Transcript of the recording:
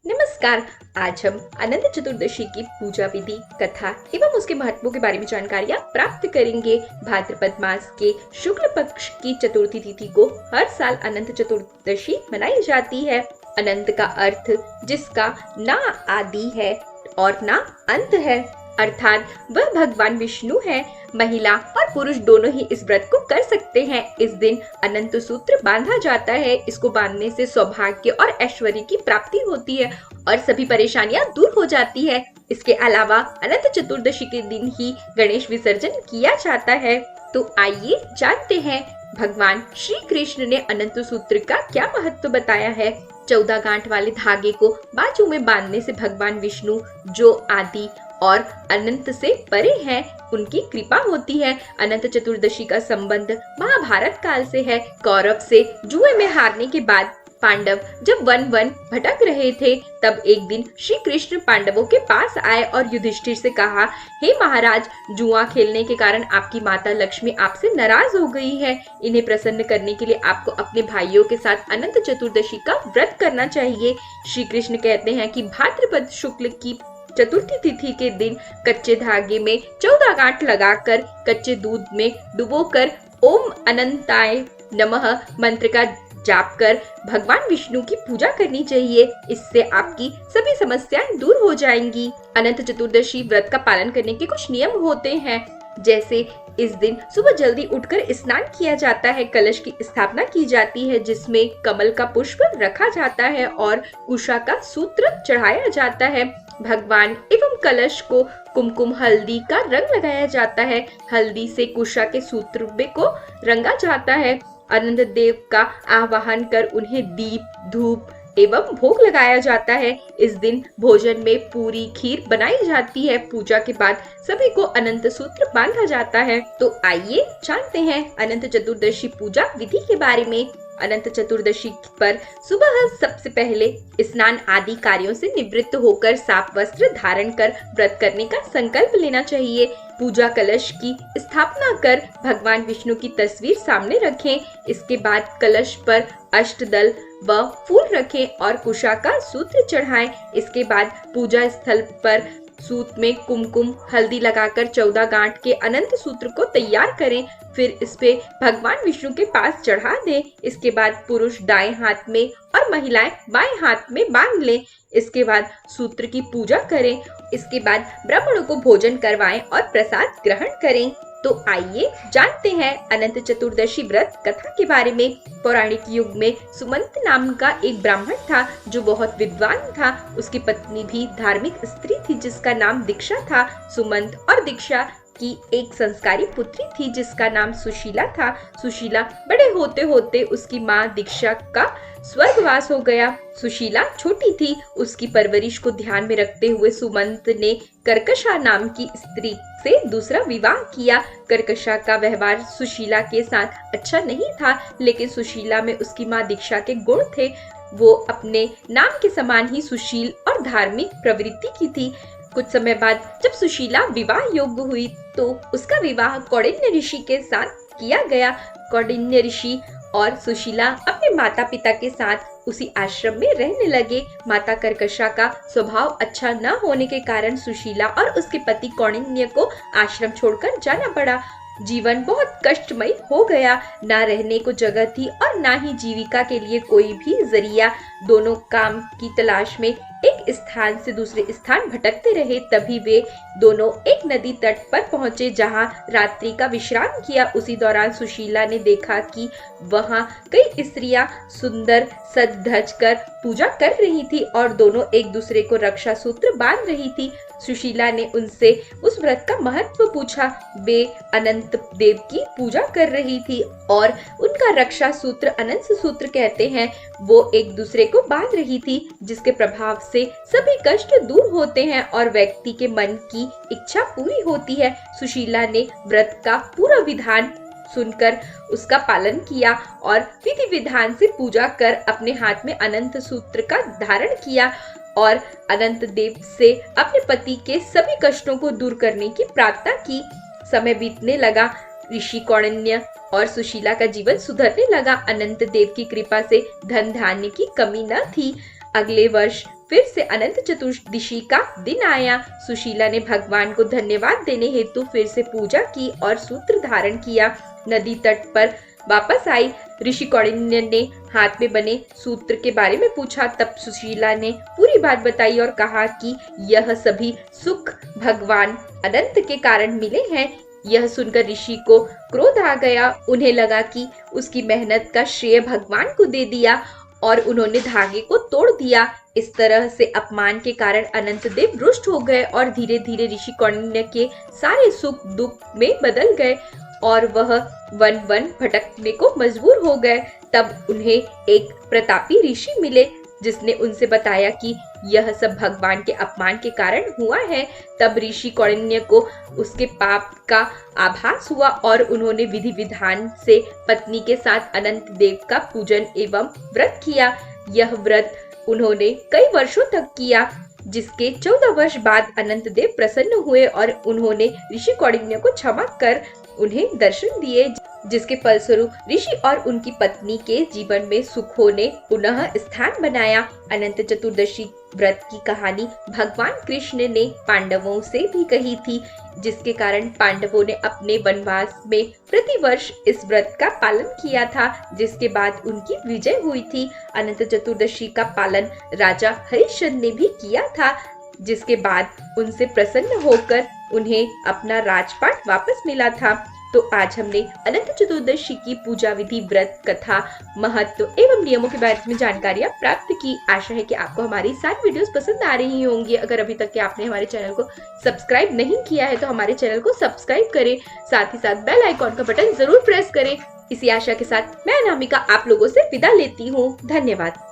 नमस्कार। आज हम अनंत चतुर्दशी की पूजा विधि, कथा एवं उसके महत्व के बारे में जानकारियाँ प्राप्त करेंगे। भाद्रपद मास के शुक्ल पक्ष की चतुर्थी तिथि को हर साल अनंत चतुर्दशी मनाई जाती है। अनंत का अर्थ जिसका ना आदि है और ना अंत है, अर्थात वह भगवान विष्णु है। महिला और पुरुष दोनों ही इस व्रत को कर सकते हैं। इस दिन अनंत सूत्र बांधा जाता है। इसको बांधने से सौभाग्य और ऐश्वर्य की प्राप्ति होती है और सभी परेशानियां दूर हो जाती है। इसके अलावा अनंत चतुर्दशी के दिन ही गणेश विसर्जन किया जाता है। तो आइए जानते हैं भगवान श्री कृष्ण ने अनंत सूत्र का क्या महत्व बताया है। 14 गांठ वाले धागे को बाजू में बांधने से भगवान विष्णु जो आदि और अनंत से परे हैं, उनकी कृपा होती है। अनंत चतुर्दशी का संबंध महाभारत काल से है। कौरव से जुए में हारने के बाद पांडव जब वन वन भटक रहे थे, तब एक दिन श्री कृष्ण पांडवों के पास आए और युधिष्ठिर से कहा, हे महाराज, जुआ खेलने के कारण आपकी माता लक्ष्मी आपसे नाराज हो गई है। इन्हें प्रसन्न करने के लिए आपको अपने भाइयों के साथ अनंत चतुर्दशी का व्रत करना चाहिए। श्री कृष्ण कहते हैं कि भाद्रपद शुक्ल की चतुर्थी तिथि के दिन कच्चे धागे में 14 गांठ लगाकर कच्चे दूध में डुबोकर ओम अनंताय नमः मंत्र का जाप कर भगवान विष्णु की पूजा करनी चाहिए। इससे आपकी सभी समस्याएं दूर हो जाएंगी। अनंत चतुर्दशी व्रत का पालन करने के कुछ नियम होते हैं, जैसे इस दिन सुबह जल्दी उठकर स्नान किया जाता है, कलश की स्थापना की जाती है जिसमें कमल का पुष्प रखा जाता है और कुशा का सूत्र चढ़ाया जाता है। भगवान एवं कलश को कुमकुम हल्दी का रंग लगाया जाता है। हल्दी से कुशा के सूत्र को रंगा जाता है। अनंत देव का आवाहन कर उन्हें दीप, धूप एवं भोग लगाया जाता है। इस दिन भोजन में पूरी खीर बनाई जाती है। पूजा के बाद सभी को अनंत सूत्र बांधा जाता है। तो आइए जानते हैं अनंत चतुर्दशी पूजा विधि के बारे में। अनंत चतुर्दशी पर सुबह सबसे पहले स्नान आदि कार्यों से निवृत्त होकर साफ वस्त्र धारण कर व्रत करने का संकल्प लेना चाहिए। पूजा कलश की स्थापना कर भगवान विष्णु की तस्वीर सामने रखें। इसके बाद कलश पर अष्टदल व फूल रखें और कुशा का सूत्र चढ़ाएं। इसके बाद पूजा स्थल पर सूत में कुमकुम हल्दी लगाकर 14 गांठ के अनंत सूत्र को तैयार करें। फिर इस पे भगवान विष्णु के पास चढ़ा दें। इसके बाद पुरुष दाएं हाथ में और महिलाएं बाएं हाथ में बांध लें। इसके बाद सूत्र की पूजा करें। इसके बाद ब्राह्मणों को भोजन करवाएं और प्रसाद ग्रहण करें। तो आइए जानते हैं अनंत चतुर्दशी व्रत कथा के बारे में। पौराणिक युग में सुमंत नाम का एक ब्राह्मण था जो बहुत विद्वान था। उसकी पत्नी भी धार्मिक स्त्री थी जिसका नाम दीक्षा था। सुमंत और दीक्षा की एक संस्कारी पुत्री थी जिसका नाम सुशीला था। सुशीला बड़े होते होते उसकी माँ दीक्षा का स्वर्गवास हो गया। सुशीला छोटी थी। उसकी परवरिश को ध्यान में रखते हुए सुमंत ने कर्कशा नाम की स्त्री से दूसरा विवाह किया। कर्कशा का व्यवहार सुशीला के साथ अच्छा नहीं था, लेकिन सुशीला में उसकी माँ दीक्षा के गुण थे। वो अपने नाम के समान ही सुशील और धार्मिक प्रवृत्ति की थी। कुछ समय बाद जब सुशीला विवाह योग्य हुई तो उसका विवाह कौंडिन्य ऋषि के साथ किया गया। कौंडिन्य ऋषि और सुशीला अपने माता पिता के साथ उसी आश्रम में रहने लगे। माता कर्कशा का स्वभाव अच्छा न होने के कारण सुशीला और उसके पति कौंडिन्य को आश्रम छोड़कर जाना पड़ा। जीवन बहुत कष्टमय हो गया। ना रहने को जगह थी और ना ही जीविका के लिए कोई भी जरिया। दोनों काम की तलाश में एक स्थान से दूसरे स्थान भटकते रहे। तभी वे दोनों एक नदी तट पर पहुंचे जहां रात्रि का विश्राम किया। उसी दौरान सुशीला ने देखा कि वहां कई स्त्रियां सुंदर सज धज कर पूजा कर रही थी और दोनों एक दूसरे को रक्षा सूत्र बांध रही थी। सुशीला ने उनसे उस व्रत का महत्व पूछा। वे अनंत देव की पूजा कर रही थी और उनका रक्षा सूत्र अनंत सूत्र कहते हैं। वो एक दूसरे को बांध रही थी जिसके प्रभाव से सभी कष्ट दूर होते हैं और व्यक्ति के मन की इच्छा पूरी होती है। सुशीला ने व्रत का पूरा विधान सुनकर उसका पालन किया और विधि विधान से पूजा कर अपने हाथ में अनंत सूत्र का धारण किया और अनंत देव से अपने पति के सभी कष्टों को दूर करने की प्रार्थना की। समय बीतने लगा। ऋषि कौंडिन्य और सुशीला का जीवन सुधरने लगा। अनंत देव की कृपा से धन धान्य की कमी न थी। अगले वर्ष फिर से अनंत चतुर्दशी का दिन आया। सुशीला ने भगवान को धन्यवाद देने हेतु फिर से पूजा की और सूत्र धारण किया। नदी तट पर वापस आई। ऋषि कौंडिन्य ने हाथ में बने सूत्र के बारे में पूछा। तब सुशीला ने पूरी बात बताई और कहा कि यह सभी सुख भगवान अनंत के कारण मिले हैं। यह सुनकर ऋषि को क्रोध आ गया। उन्हें लगा कि उसकी मेहनत का श्रेय भगवान को दे दिया और उन्होंने धागे को तोड़ दिया। इस तरह से अपमान के कारण अनंत देव रुष्ट हो गए और धीरे धीरे ऋषि कौंडिन्य के सारे सुख दुख में बदल गए और वह वन वन भटकने को मजबूर हो गए। तब उन्हें एक प्रतापी ऋषि मिले जिसने उनसे बताया कि यह सब भगवान के अपमान के कारण हुआ है। तब ऋषि कौंडिन्य को उसके पाप का आभास हुआ और उन्होंने विधि विधान से पत्नी के साथ अनंत देव का पूजन एवं व्रत किया। यह व्रत उन्होंने कई वर्षों तक किया, जिसके 14 वर्ष बाद अनंत देव प्रसन्न हुए और उन्होंने ऋषि कौंडिन्य को क्षमा कर उन्हें दर्शन दिए, जिसके फलस्वरूप ऋषि और उनकी पत्नी के जीवन में सुखों ने पुनः स्थान बनाया। अनंत चतुर्दशी व्रत की कहानी भगवान कृष्ण ने पांडवों से भी कही थी, जिसके कारण पांडवों ने अपने वनवास में प्रतिवर्ष इस व्रत का पालन किया था, जिसके बाद उनकी विजय हुई थी। अनंत चतुर्दशी का पालन राजा हरिश्चंद्र ने भी किया था, जिसके बाद उनसे प्रसन्न होकर उन्हें अपना राजपाट वापस मिला था। तो आज हमने अनंत चतुर्दशी की पूजा विधि, व्रत, कथा, महत्व एवं नियमों के बारे में जानकारियाँ प्राप्त की। आशा है कि आपको हमारी सारी वीडियोस पसंद आ रही होंगी। अगर अभी तक आपने हमारे चैनल को सब्सक्राइब नहीं किया है तो हमारे चैनल को सब्सक्राइब करें, साथ ही साथ बेल आइकॉन का बटन जरूर प्रेस करें। इसी आशा के साथ मैं अनामिका आप लोगों से विदा लेती हूँ। धन्यवाद।